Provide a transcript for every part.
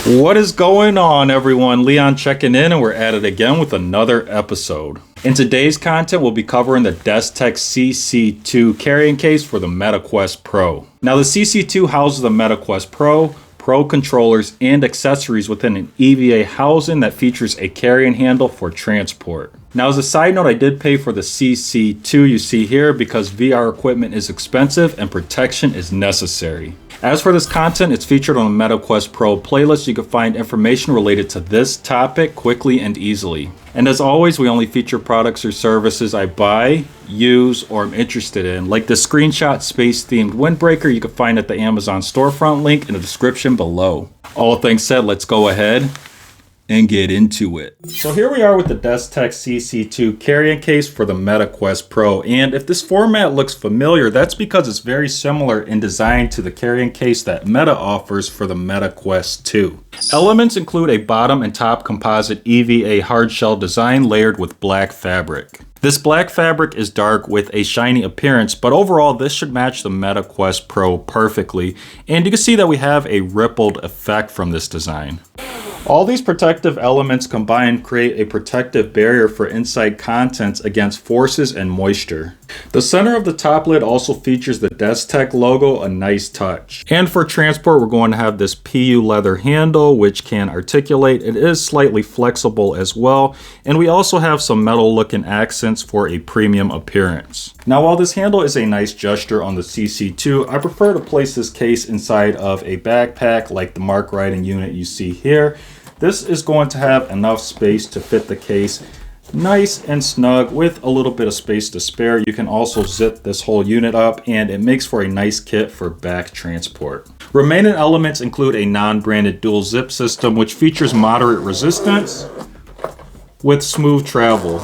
What is going on, everyone? Leon checking in, and we're at it again with another episode. In today's content, we'll be covering the Destek CC2 Carrying Case for the MetaQuest Pro. Now, the CC2 houses the MetaQuest Pro controllers, and accessories within an EVA housing that features a carrying handle for transport. Now, as a side note, I did pay for the CC2 you see here because VR equipment is expensive and protection is necessary. As for this content, it's featured on the MetaQuest Pro playlist. You can find information related to this topic quickly and easily. And as always, we only feature products or services I buy, use, or am interested in, like the screenshot space-themed windbreaker you can find at the Amazon storefront link in the description below. All things said, let's go ahead and get into it. So here we are with the Destek CC2 Carrying Case for the MetaQuest Pro, and if this format looks familiar, that's because it's very similar in design to the carrying case that Meta offers for the MetaQuest 2. Elements include a bottom and top composite EVA hardshell design layered with black fabric. This black fabric is dark with a shiny appearance, but overall this should match the MetaQuest Pro perfectly, and you can see that we have a rippled effect from this design. All these protective elements combined create a protective barrier for inside contents against forces and moisture. The center of the top lid also features the Destek logo, a nice touch. And for transport, we're going to have this PU leather handle, which can articulate. It is slightly flexible as well. And we also have some metal looking accents for a premium appearance. Now, while this handle is a nice gesture on the CC2, I prefer to place this case inside of a backpack like the Mark Riding unit you see here. This is going to have enough space to fit the case nice and snug with a little bit of space to spare. You can also zip this whole unit up, and it makes for a nice kit for back transport. Remaining elements include a non-branded dual zip system which features moderate resistance with smooth travel.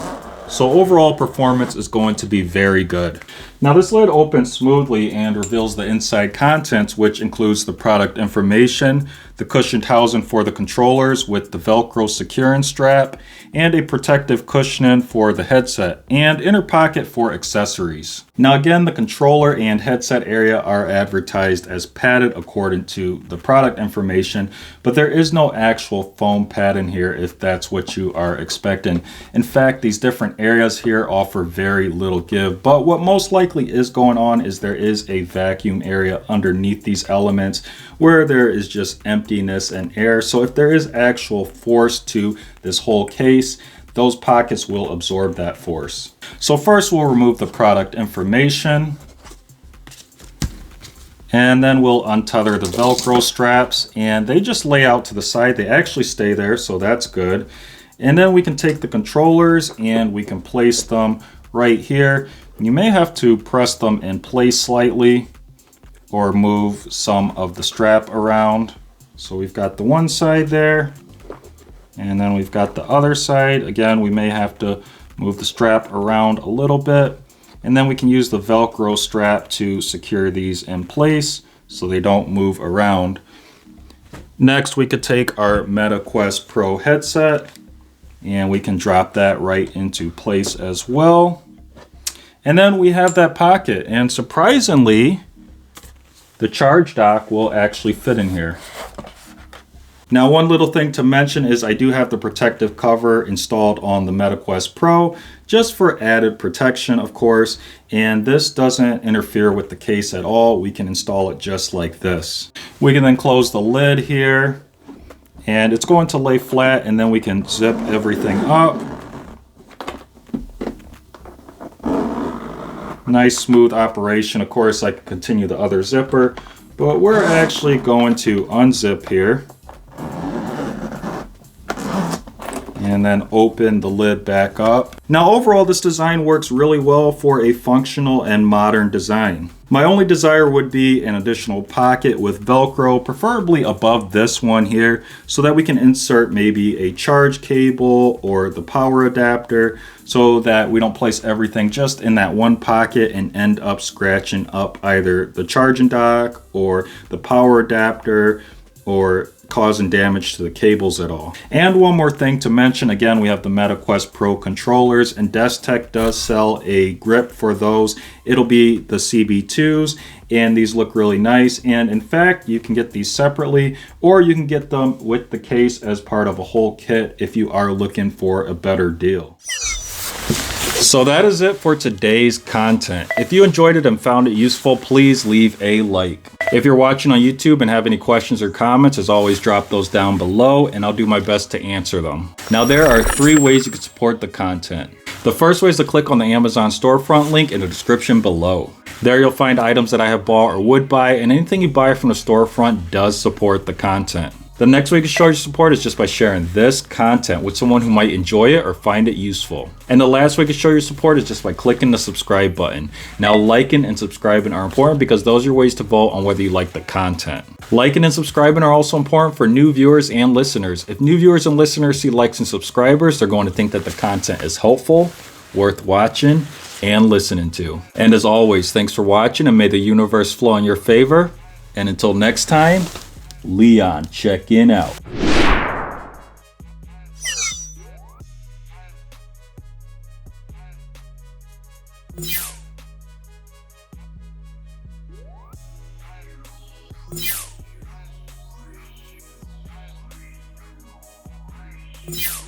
So overall performance is going to be very good. Now this lid opens smoothly and reveals the inside contents, which includes the product information, the cushioned housing for the controllers with the Velcro securing strap, and a protective cushioning for the headset, and inner pocket for accessories. Now again, the controller and headset area are advertised as padded according to the product information, but there is no actual foam padding here if that's what you are expecting. In fact, these different areas here offer very little give, but what most likely is going on is there is a vacuum area underneath these elements where there is just emptiness and air. So if there is actual force to this whole case, those pockets will absorb that force. So first we'll remove the product information, and then we'll untether the Velcro straps, and they just lay out to the side. They actually stay there, so that's good. And then we can take the controllers and we can place them right here. You may have to press them in place slightly or move some of the strap around. So we've got the one side there, and then we've got the other side. Again, we may have to move the strap around a little bit, and then we can use the Velcro strap to secure these in place so they don't move around. Next, we could take our MetaQuest Pro headset and we can drop that right into place as well. And then we have that pocket, and surprisingly, the charge dock will actually fit in here. Now, one little thing to mention is I do have the protective cover installed on the MetaQuest Pro, just for added protection, of course, and this doesn't interfere with the case at all. We can install it just like this. We can then close the lid here, and it's going to lay flat, and then we can zip everything up. Nice smooth operation. Of course, I can continue the other zipper, but we're actually going to unzip here and then open the lid back up. Now overall, this design works really well for a functional and modern design. My only desire would be an additional pocket with Velcro, preferably above this one here, so that we can insert maybe a charge cable or the power adapter, so that we don't place everything just in that one pocket and end up scratching up either the charging dock or the power adapter or causing damage to the cables at all. And one more thing to mention, again, we have the MetaQuest Pro controllers, and Destek does sell a grip for those. It'll be the CB2s, and these look really nice. And in fact, you can get these separately, or you can get them with the case as part of a whole kit if you are looking for a better deal. So that is it for today's content. If you enjoyed it and found it useful, please leave a like. If you're watching on YouTube and have any questions or comments, as always, drop those down below and I'll do my best to answer them. Now, there are 3 ways you can support the content. The first way is to click on the Amazon storefront link in the description below. There you'll find items that I have bought or would buy, and anything you buy from the storefront does support the content. The next way you can show your support is just by sharing this content with someone who might enjoy it or find it useful. And the last way you can show your support is just by clicking the subscribe button. Now, liking and subscribing are important because those are ways to vote on whether you like the content. Liking and subscribing are also important for new viewers and listeners. If new viewers and listeners see likes and subscribers, they're going to think that the content is helpful, worth watching, and listening to. And as always, thanks for watching, and may the universe flow in your favor. And until next time, Leon checking out. Yeah.